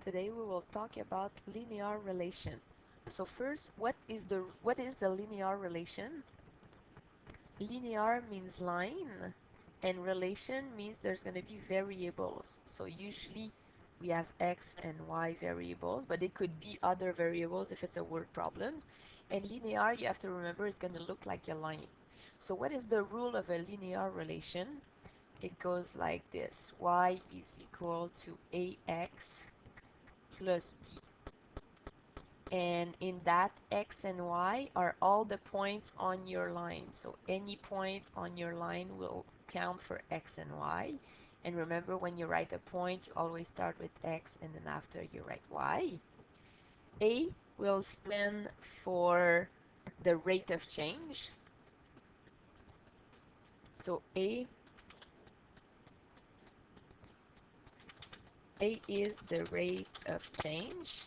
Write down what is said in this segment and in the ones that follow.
Today we will talk about linear relation. So first, what is the linear relation? Linear means line, and relation means there's going to be variables. So usually we have x and y variables, but it could be other variables if it's a word problems. And linear, you have to remember, is going to look like a line. So what is the rule of a linear relation? It goes like this: y is equal to ax plus b. And in that, x and y are all the points on your line. So any point on your line will count for x and y. And remember, when you write a point, you always start with x and then after you write y. A will stand for the rate of change. So A is the rate of change.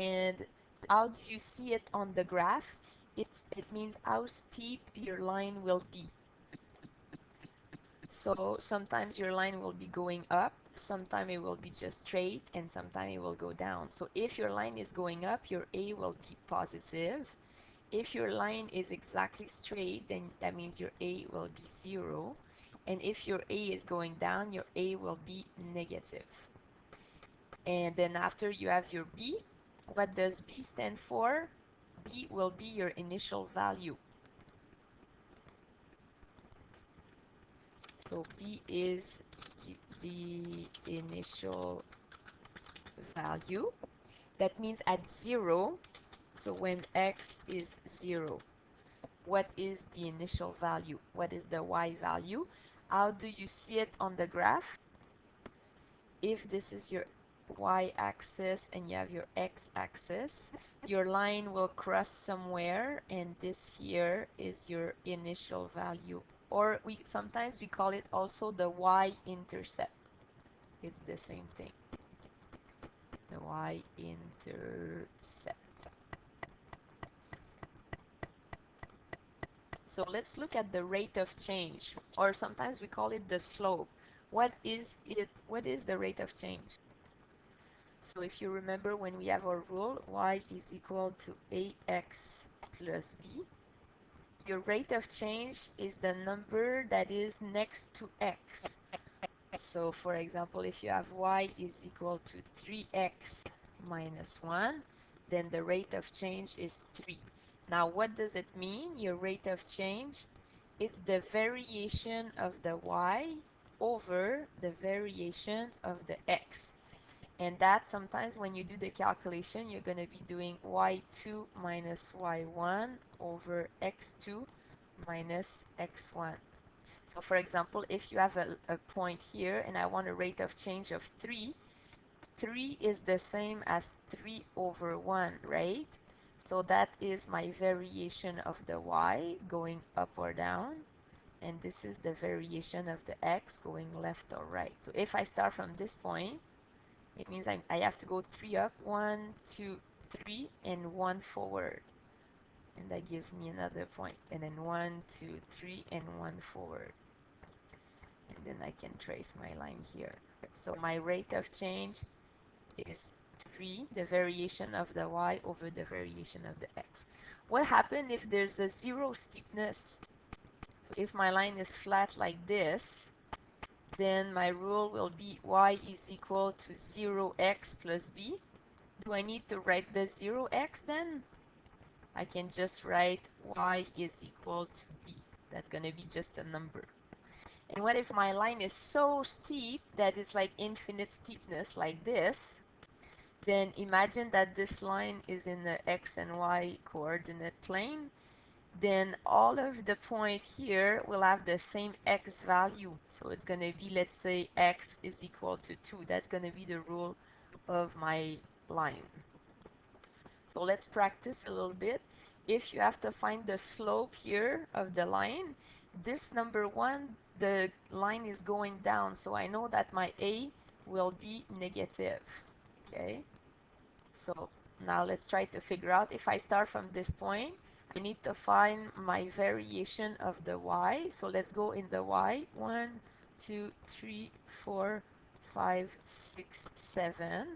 And how do you see it on the graph? It means how steep your line will be. So sometimes your line will be going up, sometimes it will be just straight, and sometimes it will go down. So if your line is going up, your A will be positive. If your line is exactly straight, then that means your A will be 0. And if your A is going down, your A will be negative. And then after you have your B, what does B stand for? B will be your initial value. So B is the initial value. That means at 0, so when x is 0, what is the initial value? What is the y value? How do you see it on the graph? If this is your y-axis and you have your x-axis, your line will cross somewhere, and this here is your initial value. Or sometimes we call it also the y-intercept. It's the same thing. The y-intercept. So let's look at the rate of change, or sometimes we call it the slope. What is it? What is the rate of change? So if you remember, when we have our rule, y is equal to ax plus b, your rate of change is the number that is next to x. So for example, if you have y is equal to 3x minus 1, then the rate of change is 3. Now what does it mean? Your rate of change is the variation of the y over the variation of the x. And that sometimes when you do the calculation, you're going to be doing y2 minus y1 over x2 minus x1. So for example, if you have a point here and I want a rate of change of 3, 3 is the same as 3 over 1, right? So that is my variation of the y going up or down. And this is the variation of the x going left or right. So if I start from this point, it means I have to go 3 up, 1, 2, 3, and 1 forward. And that gives me another point. And then 1, 2, 3, and 1 forward. And then I can trace my line here. So my rate of change is 3, the variation of the y over the variation of the x. What happens if there's a 0 steepness? So if my line is flat like this, then my rule will be y is equal to 0x plus b. Do I need to write the 0x then? I can just write y is equal to b. That's going to be just a number. And what if my line is so steep that it's like infinite steepness like this? Then imagine that this line is in the x and y coordinate plane. Then all of the points here will have the same x value. So it's going to be, let's say, x is equal to 2. That's going to be the rule of my line. So let's practice a little bit. If you have to find the slope here of the line, this number 1, the line is going down. So I know that my A will be negative. Okay. So now let's try to figure out, if I start from this point, I need to find my variation of the y. So let's go in the y. 1, 2, 3, 4, 5, 6, 7.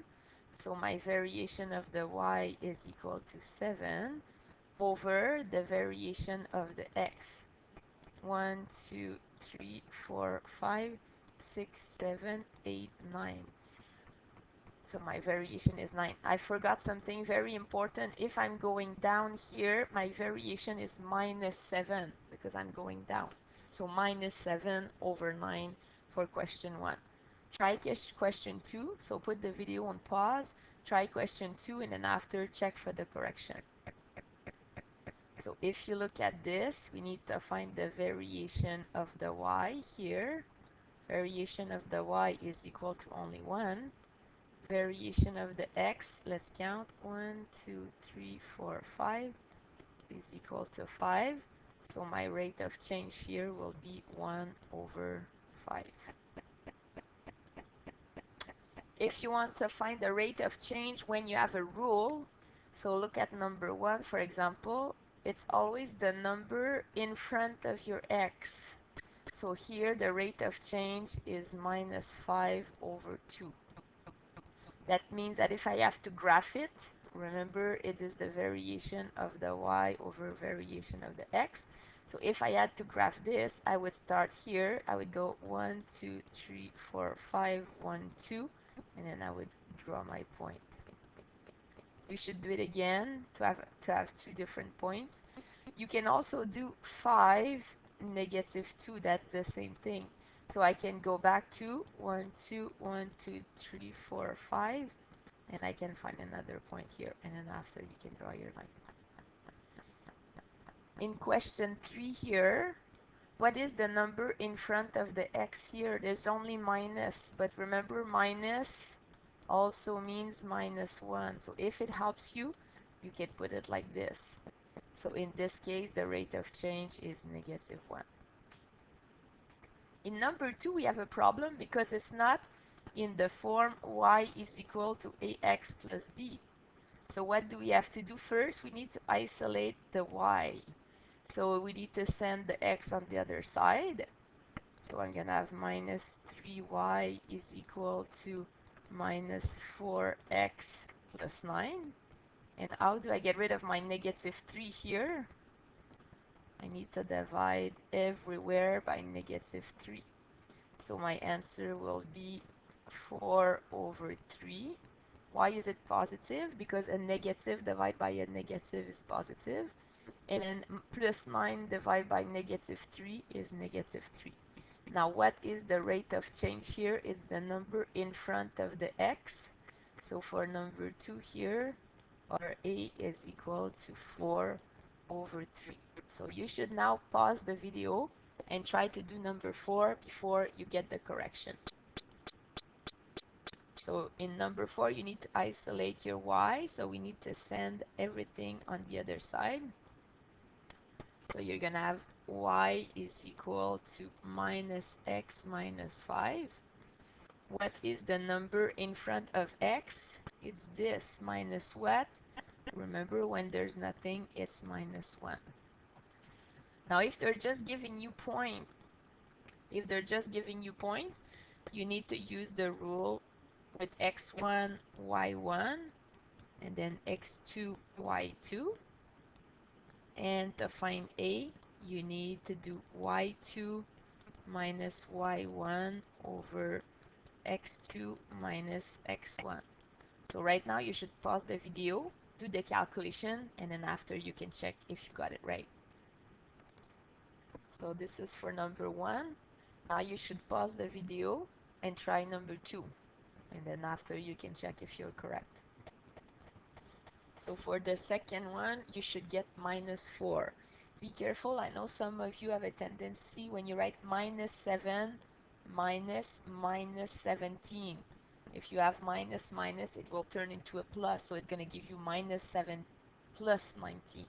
So my variation of the y is equal to 7 over the variation of the x. 1, 2, 3, 4, 5, 6, 7, 8, 9. So my variation is 9. I forgot something very important. If I'm going down here, my variation is minus 7 because I'm going down. So minus 7 over 9 for question 1. Try question 2. So put the video on pause. Try question 2 and then after check for the correction. So if you look at this, we need to find the variation of the y here. Variation of the y is equal to only 1. Variation of the x, let's count, 1, 2, 3, 4, 5 is equal to 5. So my rate of change here will be 1 over 5. If you want to find the rate of change when you have a rule, so look at number 1, for example, it's always the number in front of your x. So here the rate of change is minus 5 over 2. That means that if I have to graph it, remember it is the variation of the y over variation of the x. So if I had to graph this, I would start here. I would go 1, 2, 3, 4, 5, 1, 2, and then I would draw my point. You should do it again to have 2 different points. You can also do 5, negative 2. That's the same thing. So I can go back to 1, 2, 1, 2, 3, 4, 5, and I can find another point here, and then after you can draw your line. In question 3 here, what is the number in front of the x here? There's only minus, but remember minus also means minus 1. So if it helps you, you can put it like this. So in this case, the rate of change is negative 1. In number 2, we have a problem because it's not in the form y is equal to ax plus b. So what do we have to do first? We need to isolate the y. So we need to send the x on the other side. So I'm going to have minus 3y is equal to minus 4x plus 9. And how do I get rid of my negative 3 here? I need to divide everywhere by negative 3. So my answer will be 4 over 3. Why is it positive? Because a negative divided by a negative is positive. And then plus 9 divided by negative 3 is negative 3. Now what is the rate of change here? It's the number in front of the x. So for number 2 here, our a is equal to 4 over 3. So you should now pause the video and try to do number 4 before you get the correction. So in number 4, you need to isolate your y. So we need to send everything on the other side. So you're going to have y is equal to minus x minus 5. What is the number in front of x? It's this, minus what? Remember, when there's nothing, it's minus 1. Now, if they're just giving you points, you need to use the rule with x1, y1, and then x2, y2. And to find a, you need to do y2 minus y1 over x2 minus x1. So right now you should pause the video, do the calculation, and then after you can check if you got it right. So this is for number 1. Now you should pause the video and try number 2, and then after you can check if you're correct. So for the second one, you should get minus 4. Be careful, I know some of you have a tendency when you write minus 7, minus 17. If you have minus minus, it will turn into a plus, so it's going to give you minus 7 plus 19.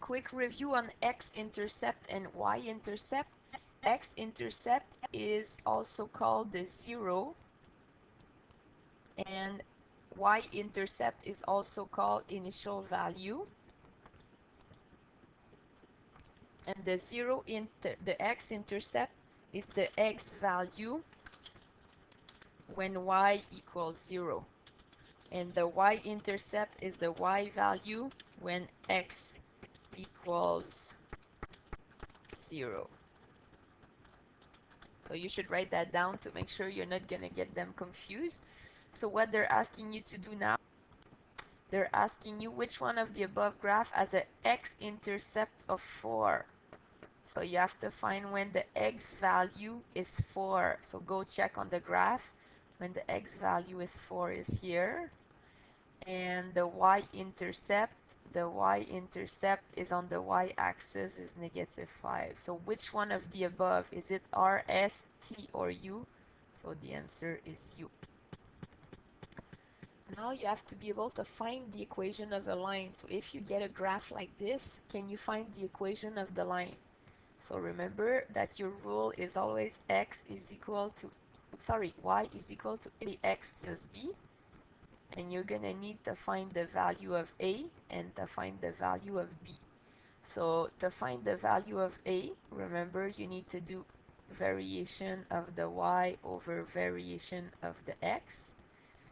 Quick review on x-intercept and y-intercept. X-intercept is also called the 0, and y-intercept is also called initial value. And the the x-intercept is the x value when y equals 0. And the y-intercept is the y value when x equals 0. So you should write that down to make sure you're not going to get them confused. So what they're asking you to do now, they're asking you which one of the above graph has an x-intercept of 4. So you have to find when the x value is 4. So go check on the graph. When the x value is 4 is here. And the y-intercept is on the y-axis is -5. So which one of the above? Is it R, S, T, or U? So the answer is U. Now you have to be able to find the equation of a line. So if you get a graph like this, can you find the equation of the line? So remember that your rule is always y is equal to ax plus b. And you're going to need to find the value of a and to find the value of b. So to find the value of a, remember you need to do variation of the y over variation of the x.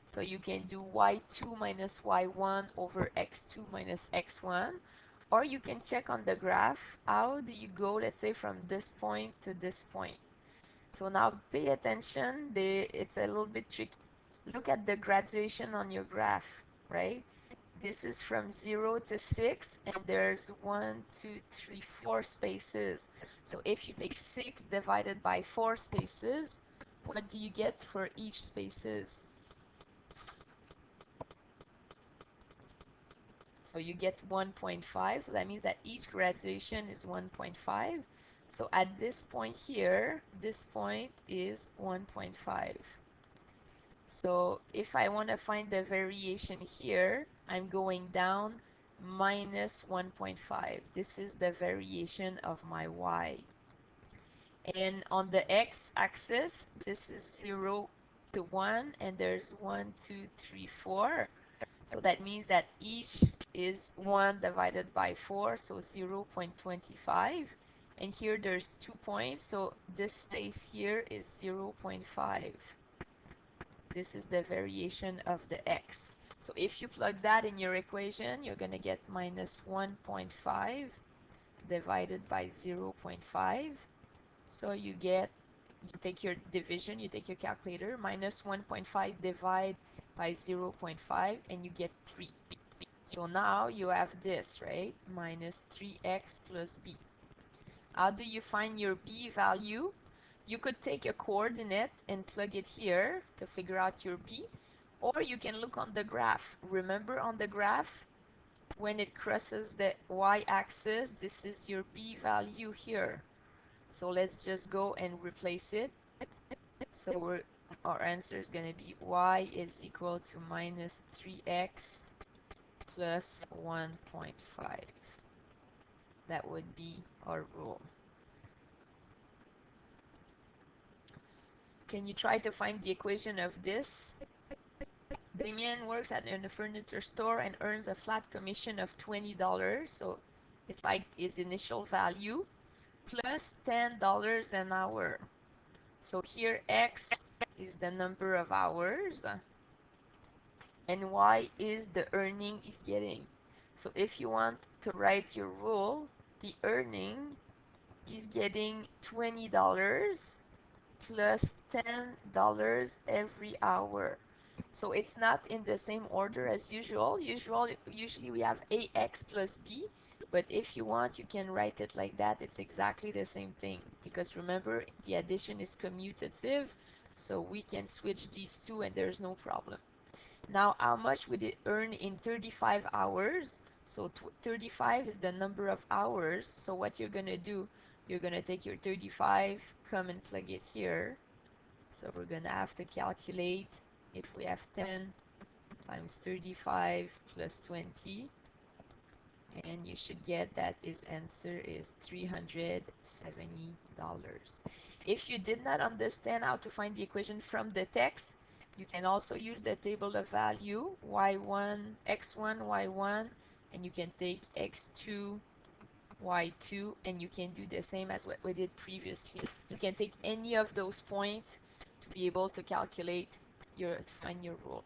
So you can do y2 minus y1 over x2 minus x1. Or you can check on the graph, how do you go, let's say, from this point to this point. So now pay attention, it's a little bit tricky. Look at the graduation on your graph, right? This is from 0 to 6, and there's 1, 2, 3, 4 spaces. So if you take 6 divided by 4 spaces, what do you get for each spaces? So you get 1.5, so that means that each graduation is 1.5. So at this point here, this point is 1.5. So if I want to find the variation here, I'm going down minus 1.5. This is the variation of my y. And on the x-axis, this is 0 to 1, and there's 1, 2, 3, 4. So that means that each is 1 divided by 4, so 0.25. And here there's 2 points, so this space here is 0.5. This is the variation of the x. So if you plug that in your equation, you're going to get minus 1.5 divided by 0.5. So you take your division, you take your calculator, minus 1.5 divide by 0.5, and you get 3. So now you have this, right? Minus 3x plus b. How do you find your b value? You could take a coordinate and plug it here to figure out your b, or you can look on the graph. Remember on the graph, when it crosses the y-axis, this is your b value here. So let's just go and replace it. So our answer is going to be y is equal to minus 3x plus 1.5. That would be our rule. Can you try to find the equation of this? Damien works at a furniture store and earns a flat commission of $20. So it's like his initial value plus $10 an hour. So here x is the number of hours and y is the earning he's getting. So if you want to write your rule, the earning is getting $20 plus $10 every hour. So it's not in the same order as usual. Usually we have ax plus b, but if you want, you can write it like that. It's exactly the same thing, because remember, the addition is commutative, so we can switch these two and there's no problem. Now, how much would it earn in 35 hours? So 35 is the number of hours. So what you're going to do, you're going to take your 35, come and plug it here. So we're going to have to calculate if we have 10 times 35 plus 20. And you should get that his answer is $370. If you did not understand how to find the equation from the text, you can also use the table of value, y1, x1, y1, and you can take x2, y2, and you can do the same as what we did previously. You can take any of those points to be able to calculate to find your rule.